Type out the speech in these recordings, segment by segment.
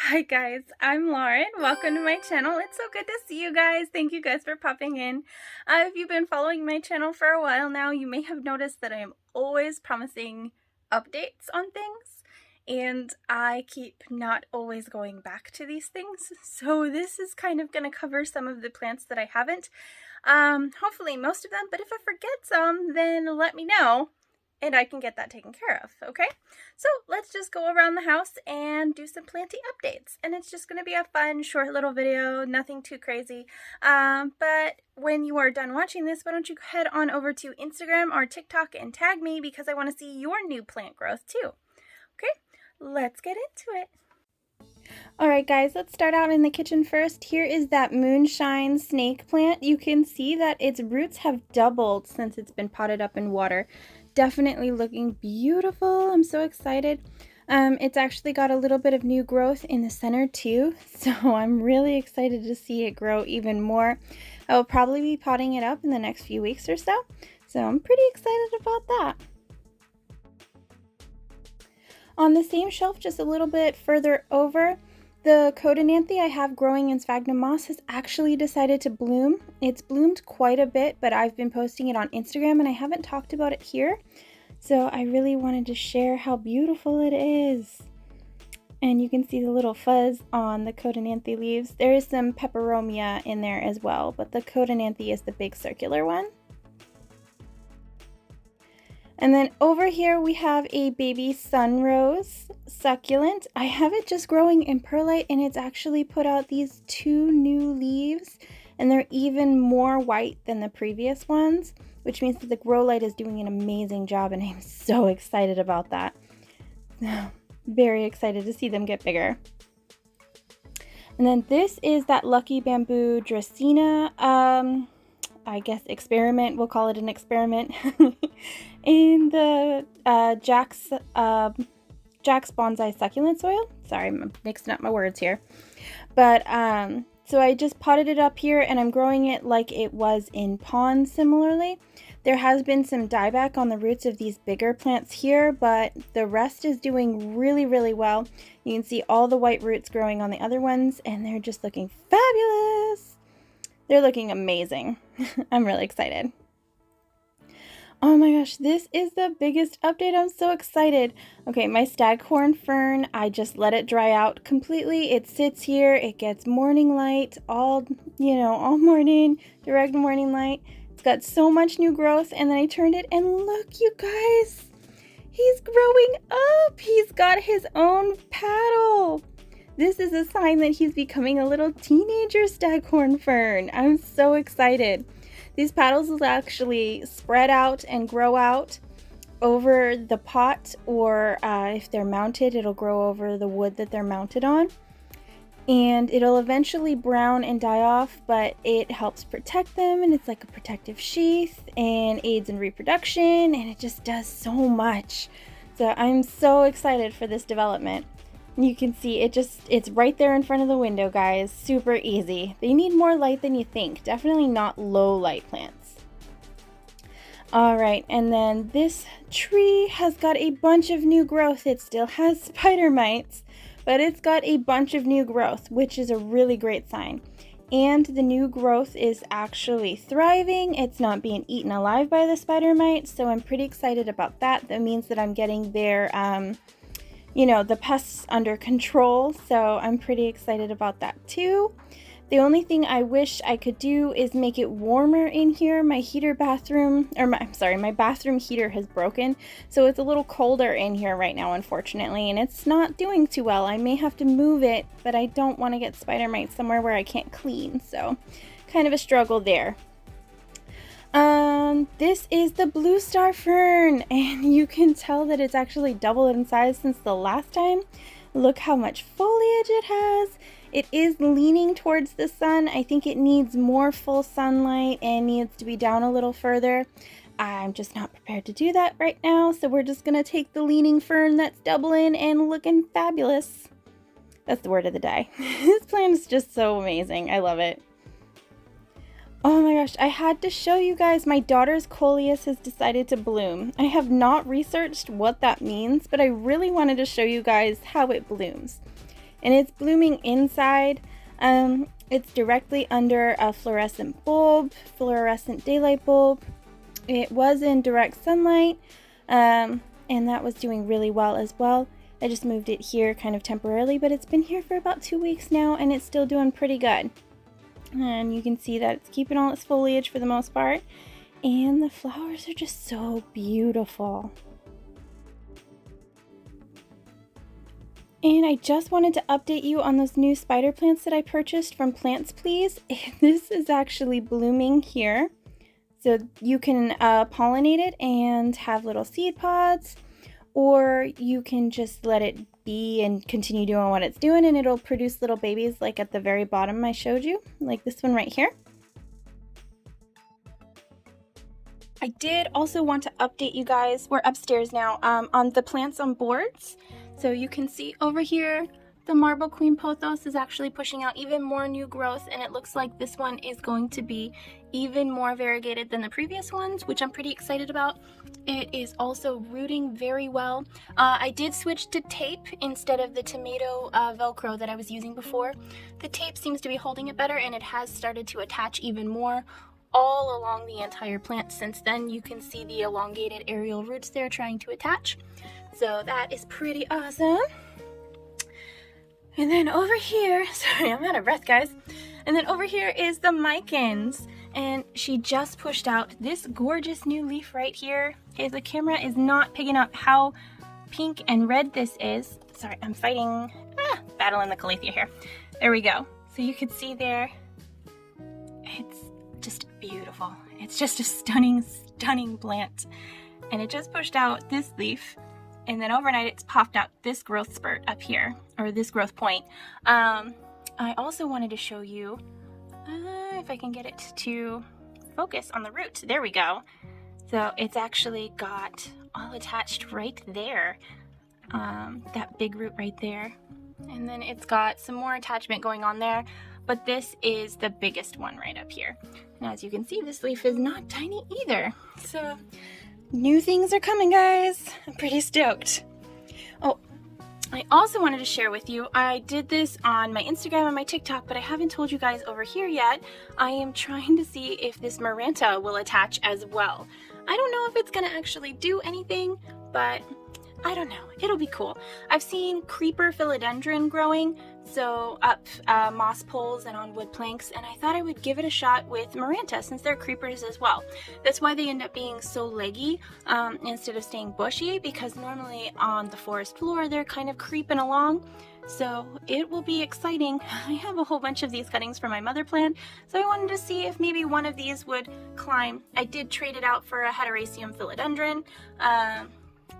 Hi guys, I'm Lauren. Welcome to my channel. It's so good to see you guys. Thank you guys for popping in. If you've been following my channel for a while now, you may have noticed that I am always promising updates on things, and I keep not always going back to these things. So this is kind of going to cover some of the plants that I haven't. Hopefully most of them, but if I forget some, then let me know and I can get that taken care of, okay? So let's just go around the house and do some planty updates. And it's just going to be a fun, short little video, nothing too crazy. But when you are done watching this, why don't you head on over to Instagram or TikTok and tag me because I want to see your new plant growth too. Okay, let's get into it. Alright guys, let's start out in the kitchen first. Here is that moonshine snake plant. You can see that its roots have doubled since it's been potted up in water. Definitely looking beautiful. I'm so excited. It's actually got a little bit of new growth in the center too, so I'm really excited to see it grow even more. I will probably be potting it up in the next few weeks or so I'm pretty excited about that. On the same shelf, just a little bit further over, the Codonanthe I have growing in sphagnum moss has actually decided to bloom. It's bloomed quite a bit, but I've been posting it on Instagram and I haven't talked about it here. So I really wanted to share how beautiful it is. And you can see the little fuzz on the Codonanthe leaves. There is some Peperomia in there as well, but the Codonanthe is the big circular one. And then over here we have a baby sunrose succulent. I have it just growing in perlite and it's actually put out these two new leaves and they're even more white than the previous ones, which means that the grow light is doing an amazing job and I'm so excited about that. Very excited to see them get bigger. And then this is that lucky bamboo Dracaena, I guess experiment, we'll call it an experiment, in the Jack's Bonsai Succulent soil. Sorry, I'm mixing up my words here. But, so I just potted it up here and I'm growing it like it was in ponds similarly. There has been some dieback on the roots of these bigger plants here, but the rest is doing really, really well. You can see all the white roots growing on the other ones and they're just looking fabulous. They're looking amazing. I'm really excited. Oh my gosh, this is the biggest update. I'm so excited. Okay, my staghorn fern, I just let it dry out completely. It sits here, it gets morning light all morning, direct morning light. It's got so much new growth, and then I turned it and look, you guys, he's growing up. He's got his own paddle. This is a sign that he's becoming a little teenager staghorn fern. I'm so excited. These paddles will actually spread out and grow out over the pot, or if they're mounted, it'll grow over the wood that they're mounted on. And it'll eventually brown and die off, but it helps protect them, and it's like a protective sheath and aids in reproduction, and it just does so much. So I'm so excited for this development. You can see it's right there in front of the window, guys. Super easy. They need more light than you think. Definitely not low light plants. Alright, and then this tree has got a bunch of new growth. It still has spider mites, but it's got a bunch of new growth, which is a really great sign. And the new growth is actually thriving. It's not being eaten alive by the spider mites, so I'm pretty excited about that. That means that I'm getting their the pests under control, so I'm pretty excited about that too. The only thing I wish I could do is make it warmer in here. My bathroom heater has broken, so it's a little colder in here right now, unfortunately, and it's not doing too well. I may have to move it, but I don't want to get spider mites somewhere where I can't clean, so kind of a struggle there. This is the blue star fern, and you can tell that it's actually doubled in size since the last time. Look how much foliage it has. It is leaning towards the sun. I think it needs more full sunlight and needs to be down a little further. I'm just not prepared to do that right now, so we're just gonna take the leaning fern that's doubling and looking fabulous. That's the word of the day. This plant is just so amazing. I love it. Oh my gosh, I had to show you guys, my daughter's coleus has decided to bloom. I have not researched what that means, but I really wanted to show you guys how it blooms. and it's blooming inside. It's directly under a fluorescent daylight bulb. It was in direct sunlight, and that was doing really well as well. I just moved it here kind of temporarily, but it's been here for about 2 weeks now, and it's still doing pretty good. And you can see that it's keeping all its foliage for the most part, and the flowers are just so beautiful. And I just wanted to update you on those new spider plants that I purchased from Plants Please. This is actually blooming here. So you can pollinate it and have little seed pods, or you can just let it be and continue doing what it's doing, and it'll produce little babies like at the very bottom I showed you, like this one right here. I did also want to update you guys, we're upstairs now, on the plants on boards. So you can see over here, the Marble Queen Pothos is actually pushing out even more new growth, and it looks like this one is going to be even more variegated than the previous ones, which I'm pretty excited about. It is also rooting very well. I did switch to tape instead of the tomato Velcro that I was using before. The tape seems to be holding it better, and it has started to attach even more all along the entire plant since then. You can see the elongated aerial roots there trying to attach. So that is pretty awesome. And then over here, sorry, I'm out of breath, guys. And then over here is the Micans, and she just pushed out this gorgeous new leaf right here. The camera is not picking up how pink and red this is. Sorry, I'm fighting, battling the calathea here. There we go. So you can see there, it's just beautiful. It's just a stunning, stunning plant. And it just pushed out this leaf. And then overnight it's popped out this growth spurt up here, or this growth point. I also wanted to show you, if I can get it to focus on the root. There we go. So it's actually got all attached right there, that big root right there. And then it's got some more attachment going on there, but this is the biggest one right up here. And as you can see, this leaf is not tiny either. So new things are coming, guys. I'm pretty stoked. Oh, I also wanted to share with you, I did this on my Instagram and my TikTok, but I haven't told you guys over here yet. I am trying to see if this Maranta will attach as well. I don't know if it's going to actually do anything, but I don't know. It'll be cool. I've seen creeper philodendron growing, so up moss poles and on wood planks, and I thought I would give it a shot with Maranta since they're creepers as well. That's why they end up being so leggy instead of staying bushy, because normally on the forest floor they're kind of creeping along. So it will be exciting. I have a whole bunch of these cuttings for my mother plant, so I wanted to see if maybe one of these would climb. I did trade it out for a Hederaceum philodendron.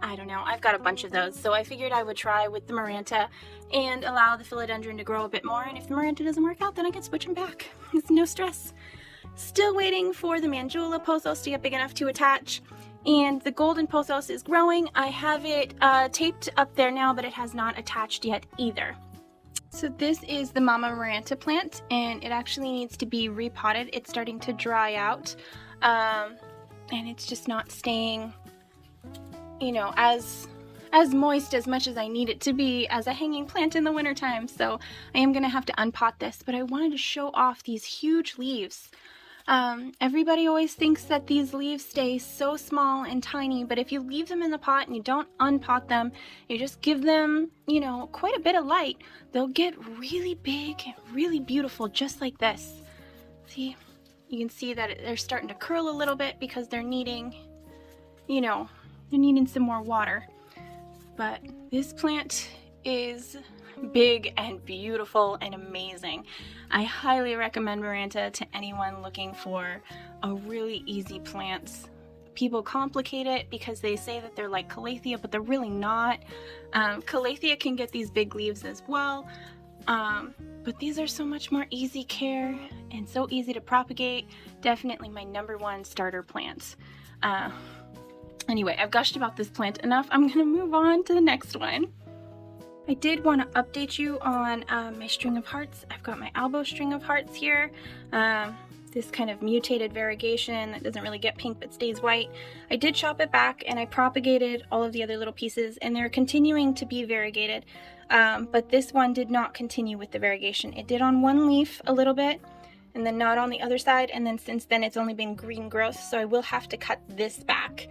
I don't know, I've got a bunch of those, so I figured I would try with the Maranta and allow the philodendron to grow a bit more, and if the Maranta doesn't work out, then I can switch them back. It's no stress. Still waiting for the Mandula pothos to get big enough to attach, and the golden pothos is growing. I have it taped up there now, but it has not attached yet either. So this is the Mama Maranta plant, and it actually needs to be repotted. It's starting to dry out, and it's just not staying, you know, as moist as much as I need it to be as a hanging plant in the wintertime. So I am going to have to unpot this, but I wanted to show off these huge leaves. Everybody always thinks that these leaves stay so small and tiny, but if you leave them in the pot and you don't unpot them, you just give them, you know, quite a bit of light, they'll get really big and really beautiful, just like this. See, you can see that they're starting to curl a little bit because they're needing, you know, they're needing some more water. But this plant is big and beautiful and amazing. I highly recommend Maranta to anyone looking for a really easy plant. People complicate it because they say that they're like calathea, but they're really not. Calathea can get these big leaves as well, but these are so much more easy care and so easy to propagate. Definitely my #1 starter plant. Anyway, I've gushed about this plant enough. I'm going to move on to the next one. I did want to update you on my string of hearts. I've got my elbow string of hearts here. This kind of mutated variegation that doesn't really get pink but stays white. I did chop it back and I propagated all of the other little pieces, and they're continuing to be variegated. but this one did not continue with the variegation. It did on one leaf a little bit, and then not on the other side, and then since then it's only been green growth, so I will have to cut this back.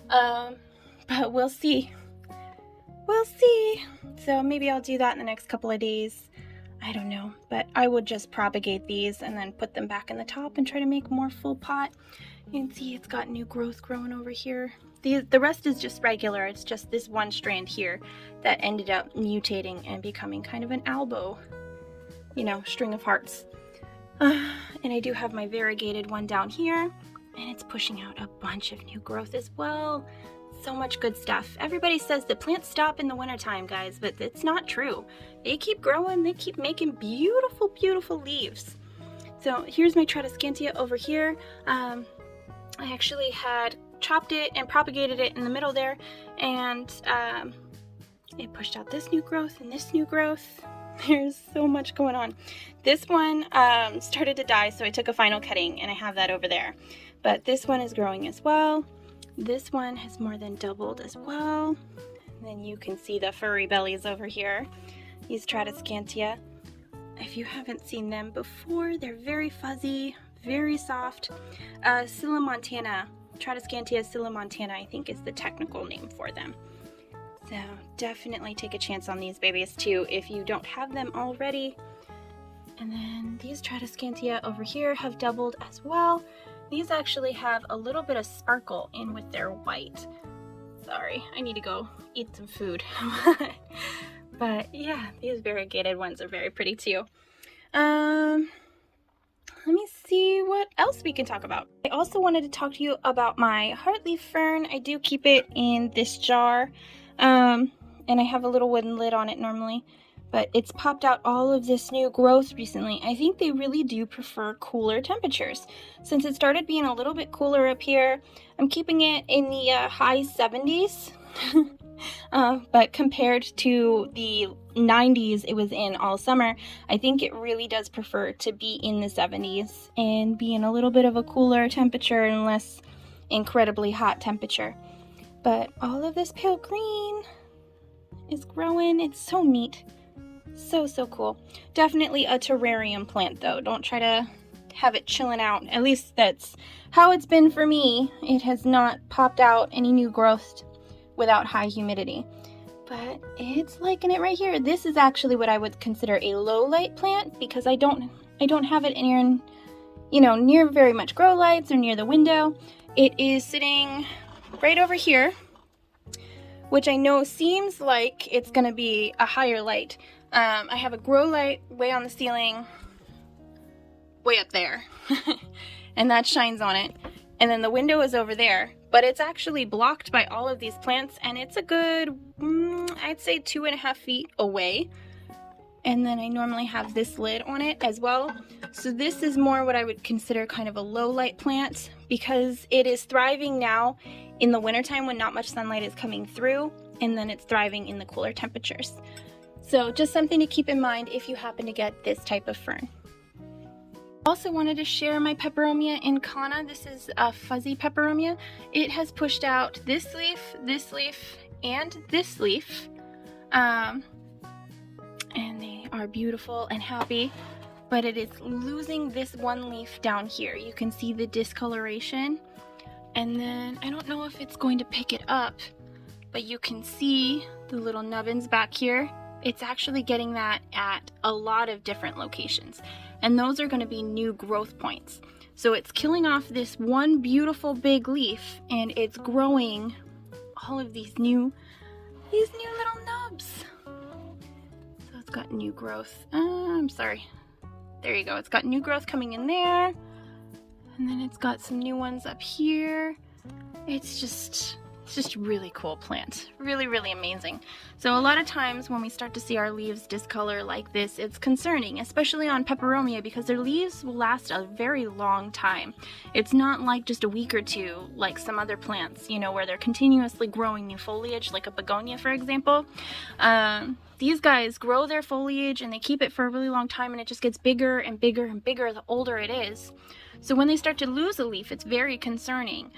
But we'll see. We'll see. So maybe I'll do that in the next couple of days. I don't know, but I would just propagate these and then put them back in the top and try to make more full pot. You can see it's got new growth growing over here. The rest is just regular. It's just this one strand here that ended up mutating and becoming kind of an elbow, you know, string of hearts. And I do have my variegated one down here, and it's pushing out a bunch of new growth as well. So much good stuff. Everybody says that plants stop in the wintertime, guys, but it's not true. They keep growing, they keep making beautiful, beautiful leaves. So here's my Tradescantia over here. I actually had chopped it and propagated it in the middle there, and it pushed out this new growth and this new growth. There's so much going on. This one started to die, so I took a final cutting, and I have that over there. But this one is growing as well. This one has more than doubled as well. And then you can see the furry bellies over here. These Tradescantia. If you haven't seen them before, they're very fuzzy, very soft. Montana, Tradescantia Montana, I think is the technical name for them. So definitely take a chance on these babies too if you don't have them already. And then these Tradescantia over here have doubled as well. These actually have a little bit of sparkle in with their white. Sorry, I need to go eat some food. But yeah, these variegated ones are very pretty too. Let me see what else we can talk about. I also wanted to talk to you about my heartleaf fern. I do keep it in this jar, and I have a little wooden lid on it normally. But it's popped out all of this new growth recently. I think they really do prefer cooler temperatures. Since it started being a little bit cooler up here, I'm keeping it in the high 70s. But compared to the 90s it was in all summer, I think it really does prefer to be in the 70s and be in a little bit of a cooler temperature and less incredibly hot temperature. But all of this pale green is growing. It's so neat. So cool. Definitely a terrarium plant though. Don't try to have it chilling out. At least that's how it's been for me. It has not popped out any new growth without high humidity. But it's liking it right here. This is actually what I would consider a low light plant because I don't have it near, you know, near very much grow lights or near the window. It is sitting right over here, which I know seems like it's gonna be a higher light. I have a grow light way on the ceiling, way up there, and that shines on it. And then the window is over there, but it's actually blocked by all of these plants, and it's a good, I'd say 2.5 feet away. And then I normally have this lid on it as well. So this is more what I would consider kind of a low light plant because it is thriving now in the wintertime when not much sunlight is coming through, and then it's thriving in the cooler temperatures. So just something to keep in mind if you happen to get this type of fern. Also wanted to share my Peperomia incana. This is a fuzzy Peperomia. It has pushed out this leaf, and this leaf. And they are beautiful and happy, but it is losing this one leaf down here. You can see the discoloration. And then I don't know if it's going to pick it up, but you can see the little nubbins back here. It's actually getting that at a lot of different locations, and those are going to be new growth points. So it's killing off this one beautiful big leaf, and it's growing all of these new little nubs. So it's got new growth. I'm sorry. There you go. It's got new growth coming in there, and then it's got some new ones up here. It's just really cool plant. Really amazing. So a lot of times when we start to see our leaves discolor like this, it's concerning, especially on Peperomia, because their leaves will last a very long time. It's not like just a week or two like some other plants, you know, where they're continuously growing new foliage, like a begonia, for example. These guys grow their foliage and they keep it for a really long time, and it just gets bigger and bigger and bigger the older it is. So when they start to lose a leaf, it's very concerning.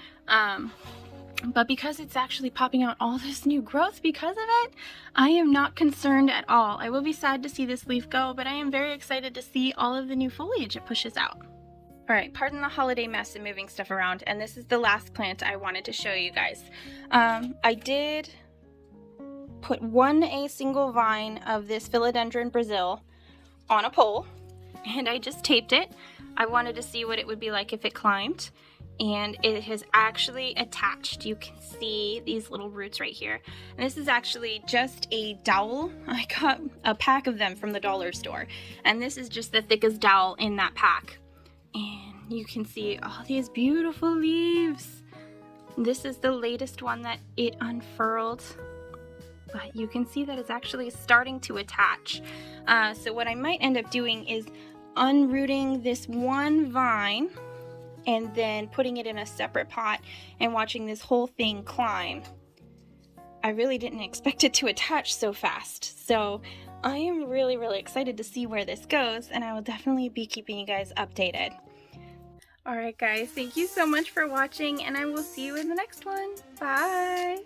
But because it's actually popping out all this new growth because of it, I am not concerned at all. I will be sad to see this leaf go, but I am very excited to see all of the new foliage it pushes out. Alright, pardon the holiday mess and moving stuff around, and this is the last plant I wanted to show you guys. I did put a single vine of this Philodendron Brazil on a pole, and I just taped it. I wanted to see what it would be like if it climbed. And it has actually attached. You can see these little roots right here. And this is actually just a dowel. I got a pack of them from the dollar store. And this is just the thickest dowel in that pack. And you can see all these beautiful leaves. This is the latest one that it unfurled. But you can see that it's actually starting to attach. So what I might end up doing is unrooting this one vine and then putting it in a separate pot and watching this whole thing climb. I really didn't expect it to attach so fast, so I am really excited to see where this goes, and I will definitely be keeping you guys updated. Alright guys, thank you so much for watching, and I will see you in the next one. Bye!